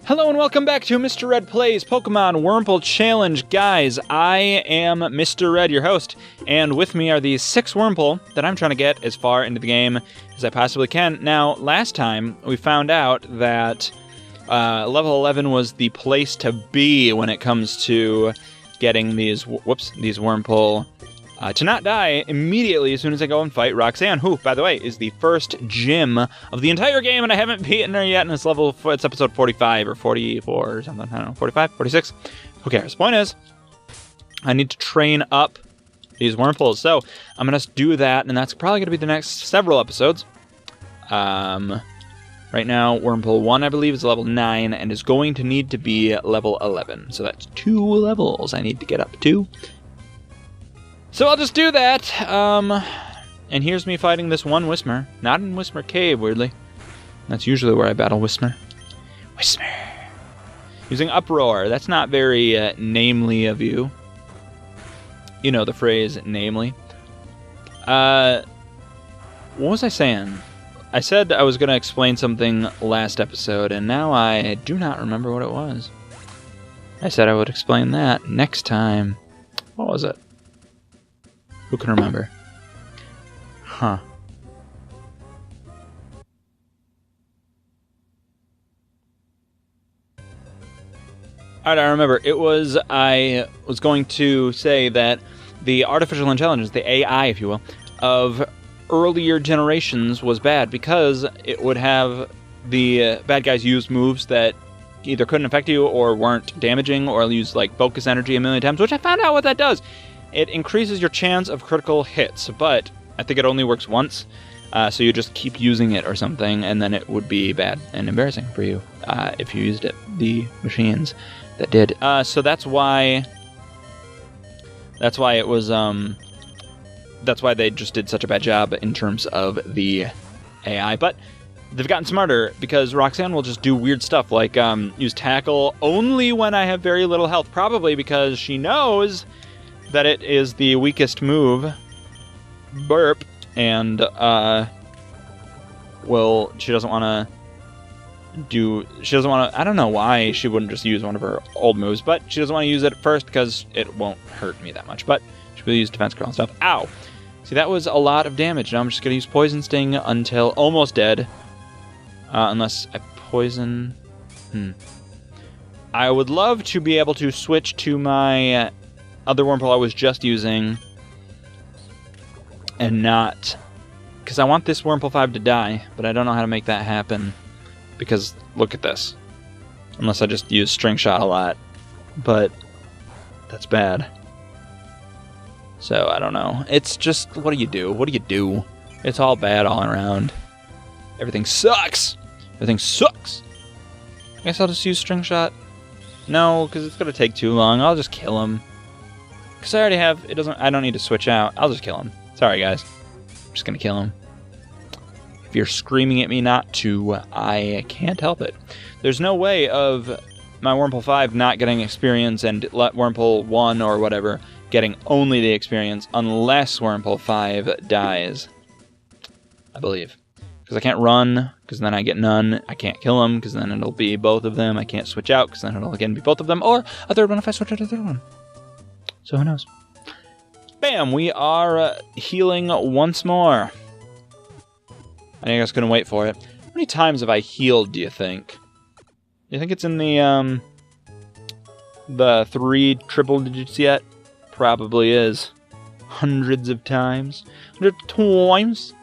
Hello and welcome back to Mr. Red Plays Pokemon Wurmple Challenge. Guys, I am Mr. Red, your host, and with me are these 6 Wurmple that I'm trying to get as far into the game as I possibly can. Now, last time we found out that level 11 was the place to be when it comes to getting these Wurmple to not die immediately as soon as I go and fight Roxanne, who, by the way, is the first gym of the entire game, and I haven't beaten her yet, and it's episode 45 or 44 or something. I don't know, 45, 46? Who cares? Point is, I need to train up these Wurmples, so I'm going to do that, and that's probably going to be the next several episodes. Right now, Wurmple 1, I believe, is level 9, and is going to need to be level 11, so that's 2 levels I need to get up to. So I'll just do that, and here's me fighting this one Whismur. Not in Whismur Cave, weirdly. That's usually where I battle Whismur. Whismur! Using Uproar. That's not very namely of you. You know the phrase, namely. What was I saying? I said I was going to explain something last episode, and now I do not remember what it was. I said I would explain that next time. What was it? Who can remember? Huh. Alright, I remember. It was, I was going to say that the artificial intelligence, the AI, if you will, of earlier generations was bad because it would have the bad guys use moves that either couldn't affect you or weren't damaging or use, like, focus energy a million times, which I found out what that does. It increases your chance of critical hits, but I think it only works once, so you just keep using it or something, and then it would be bad and embarrassing for you if you used it. The machines that did. So that's why it was, that's why they just did such a bad job in terms of the AI, but they've gotten smarter because Roxanne will just do weird stuff like use Tackle only when I have very little health, probably because she knows that it is the weakest move, burp, and she doesn't want to I don't know why she wouldn't just use one of her old moves, but she doesn't want to use it at first because it won't hurt me that much, but she will use Defense Curl and stuff. Ow! See, that was a lot of damage. Now I'm just going to use Poison Sting until almost dead, unless I poison... I would love to be able to switch to my other Wurmple I was just using, and not, because I want this Wurmple 5 to die, but I don't know how to make that happen, because look at this, unless I just use String Shot a lot, but that's bad, so I don't know. It's just, what do you do? It's all bad all around. Everything sucks. I guess I'll just use String Shot. No, because it's going to take too long. I'll just kill him. Because I already have, I don't need to switch out. I'll just kill him. Sorry, guys. I'm just going to kill him. If you're screaming at me not to, I can't help it. There's no way of my Wurmple 5 not getting experience and let Wurmple 1 or whatever getting only the experience unless Wurmple 5 dies. I believe. Because I can't run, because then I get none. I can't kill him, because then it'll be both of them. I can't switch out, because then it'll again be both of them. Or a third one if I switch out to a third one. So who knows? Bam! We are healing once more. I think I was going to wait for it. How many times have I healed, do you think? Do you think it's in the 3 triple digits yet? Probably is. Hundreds of times. 100 times?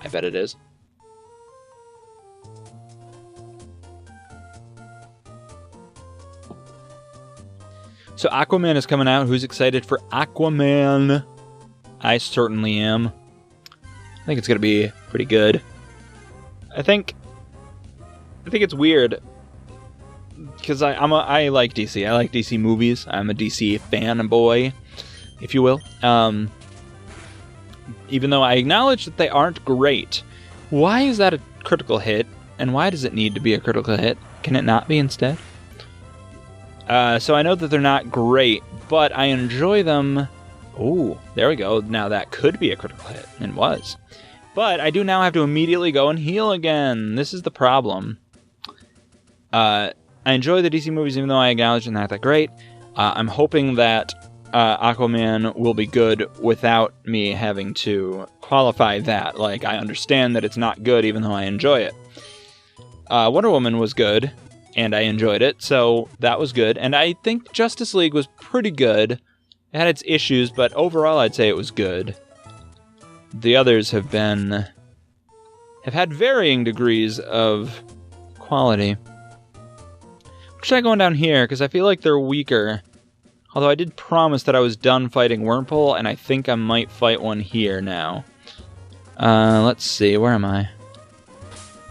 I bet it is. So Aquaman is coming out. Who's excited for Aquaman? I certainly am. I think it's going to be pretty good. I think it's weird because I like DC. I like DC movies. I'm a DC fanboy, if you will. Even though I acknowledge that they aren't great. Why is that a critical hit? And why does it need to be a critical hit? Can it not be instead? So I know that they're not great, but I enjoy them. Oh, there we go. Now that could be a critical hit, and was. But I do now have to immediately go and heal again. This is the problem. I enjoy the DC movies, even though I acknowledge they're not that great. I'm hoping that Aquaman will be good without me having to qualify that. Like, I understand that it's not good, even though I enjoy it. Wonder Woman was good, and I enjoyed it, so that was good. And I think Justice League was pretty good. It had its issues, but overall I'd say it was good. The others have had varying degrees of quality. Try going down here, because I feel like they're weaker. Although I did promise that I was done fighting Wurmple, and I think I might fight one here now. Let's see, where am I?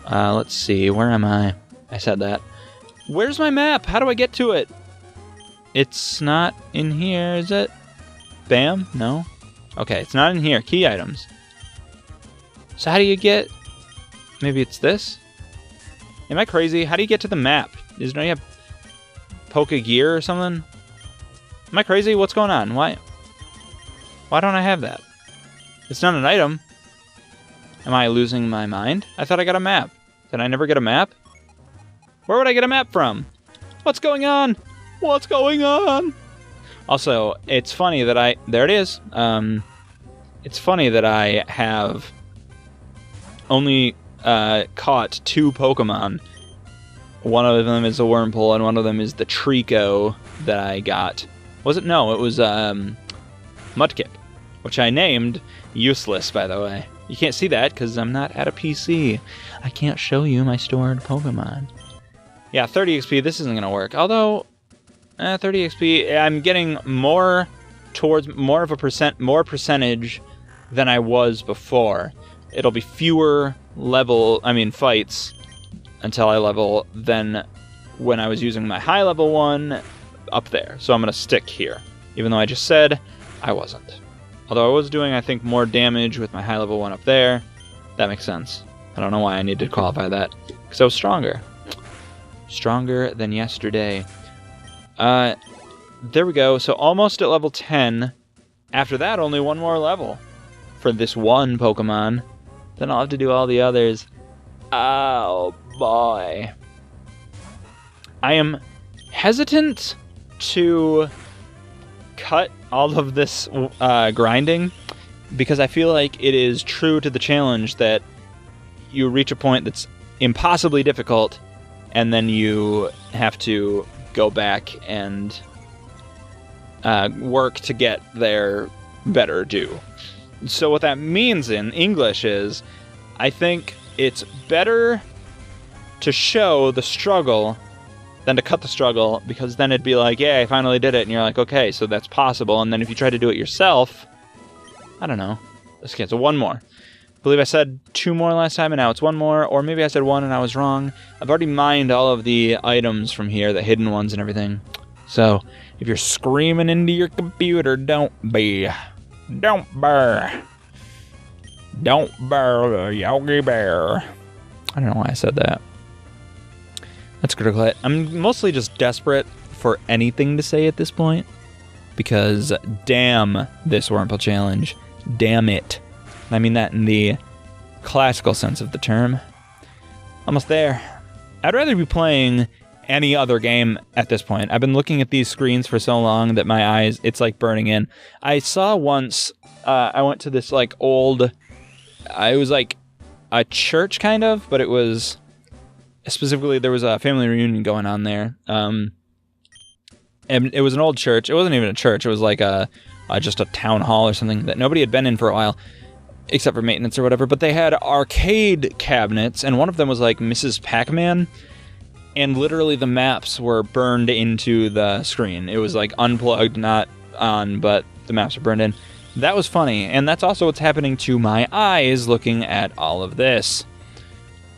Where am I? I said that. Where's my map? How do I get to it? It's not in here, is it? Bam? No? Okay, it's not in here. Key items. So how do you get... Maybe it's this? Am I crazy? How do you get to the map? Don't you have Pokegear or something? Am I crazy? What's going on? Why don't I have that? It's not an item. Am I losing my mind? I thought I got a map. Did I never get a map? Where would I get a map from? What's going on? What's going on? Also, it's funny that there it is. It's funny that I have only caught 2 Pokemon. One of them is a Wurmple, and one of them is the Trico that I got. Was it? No, it was Mudkip, which I named Useless, by the way. You can't see that because I'm not at a PC. I can't show you my stored Pokemon. Yeah, 30 XP, this isn't going to work. Although, 30 XP, I'm getting more towards more percentage than I was before. It'll be fewer fights until I level than when I was using my high level one up there. So I'm going to stick here, even though I just said I wasn't. Although I was doing, I think, more damage with my high level one up there. That makes sense. I don't know why I need to qualify that, because I was stronger. Stronger than yesterday. There we go. So almost at level 10. After that, only one more level for this one Pokemon. Then I'll have to do all the others. Oh boy. I am hesitant to cut all of this grinding because I feel like it is true to the challenge that you reach a point that's impossibly difficult and then you have to go back and work to get their better due. So what that means in English is I think it's better to show the struggle than to cut the struggle, because then it'd be like, yeah, I finally did it, and you're like, okay, so that's possible. And then if you try to do it yourself, I don't know. Let's cancel one more. I believe I said 2 more last time, and now it's 1 more, or maybe I said 1 and I was wrong. I've already mined all of the items from here, the hidden ones and everything. So if you're screaming into your computer, don't be. Don't burr. Don't burr, Yogi Bear. I don't know why I said that. That's critical hit. I'm mostly just desperate for anything to say at this point, because damn this Wurmple challenge. Damn it. I mean that in the classical sense of the term. Almost there. I'd rather be playing any other game at this point. I've been looking at these screens for so long that my eyes, it's like burning in. I saw once, I went to this like old, it was like a church kind of, but it was, specifically there was a family reunion going on there. And it was an old church. It wasn't even a church. It was like just a town hall or something that nobody had been in for a while, except for maintenance or whatever. But they had arcade cabinets, and one of them was like Mrs. Pac-Man. And literally the maps were burned into the screen. It was like unplugged, not on, but the maps were burned in. That was funny, and that's also what's happening to my eyes looking at all of this.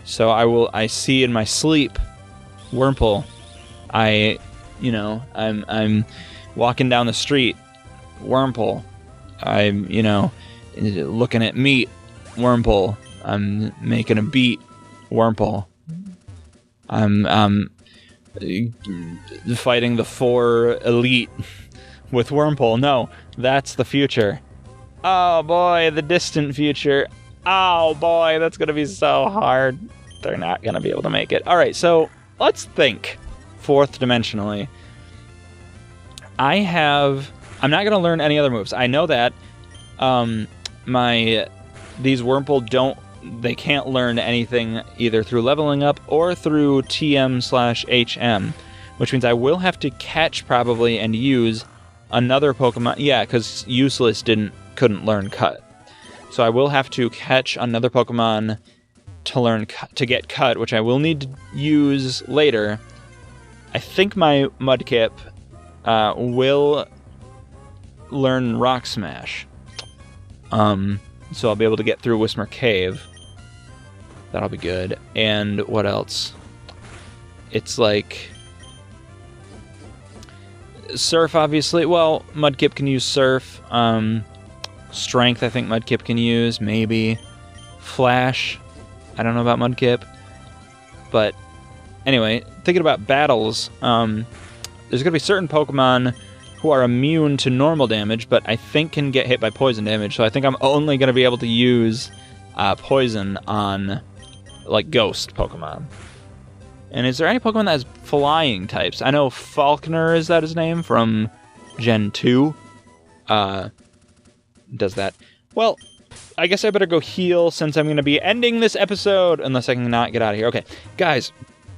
So I see in my sleep Wurmple. I'm walking down the street, Wurmple. I'm, looking at meat, Wurmple. I'm making a beat, Wurmple. I'm fighting the 4 elite with Wurmple. No, that's the future. Oh boy, the distant future. Oh boy, that's gonna be so hard. They're not gonna be able to make it. All right, so let's think fourth dimensionally. I'm not gonna learn any other moves. I know that these Wurmple they can't learn anything either through leveling up or through TM/HM, which means I will have to catch probably and use another Pokemon. Yeah, because Useless couldn't learn Cut, so I will have to catch another Pokemon to get Cut, which I will need to use later. I think my Mudkip will learn Rock Smash. So I'll be able to get through Whismur Cave. That'll be good. And what else? It's like Surf, obviously. Well, Mudkip can use Surf. Strength, I think Mudkip can use, maybe. Flash, I don't know about Mudkip. But anyway, thinking about battles, there's going to be certain Pokemon who are immune to normal damage, but I think can get hit by poison damage. So I think I'm only going to be able to use poison on, like, ghost Pokemon. And is there any Pokemon that has flying types? I know Falconer, is that his name, from Gen 2? Does that. Well, I guess I better go heal since I'm going to be ending this episode, unless I can not get out of here. Okay, guys.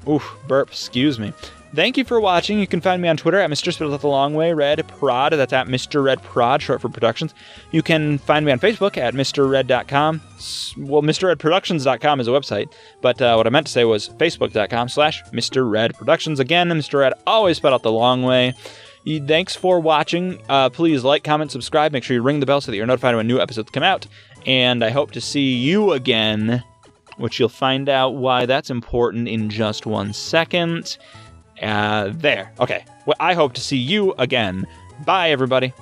Oof, burp, excuse me. Thank you for watching. You can find me on Twitter at Mr. Spit with a long way, Red Prod. That's at Mr. Red Prod, short for Productions. You can find me on Facebook at MrRed.com. Well, MrRedProductions.com is a website, but what I meant to say was Facebook.com/Mr. Red Productions. Again, Mr. Red, always spelled out the long way. Thanks for watching. Please like, comment, subscribe. Make sure you ring the bell so that you're notified when new episodes come out. And I hope to see you again, which you'll find out why that's important in just 1 second. There. Okay. Well, I hope to see you again. Bye, everybody.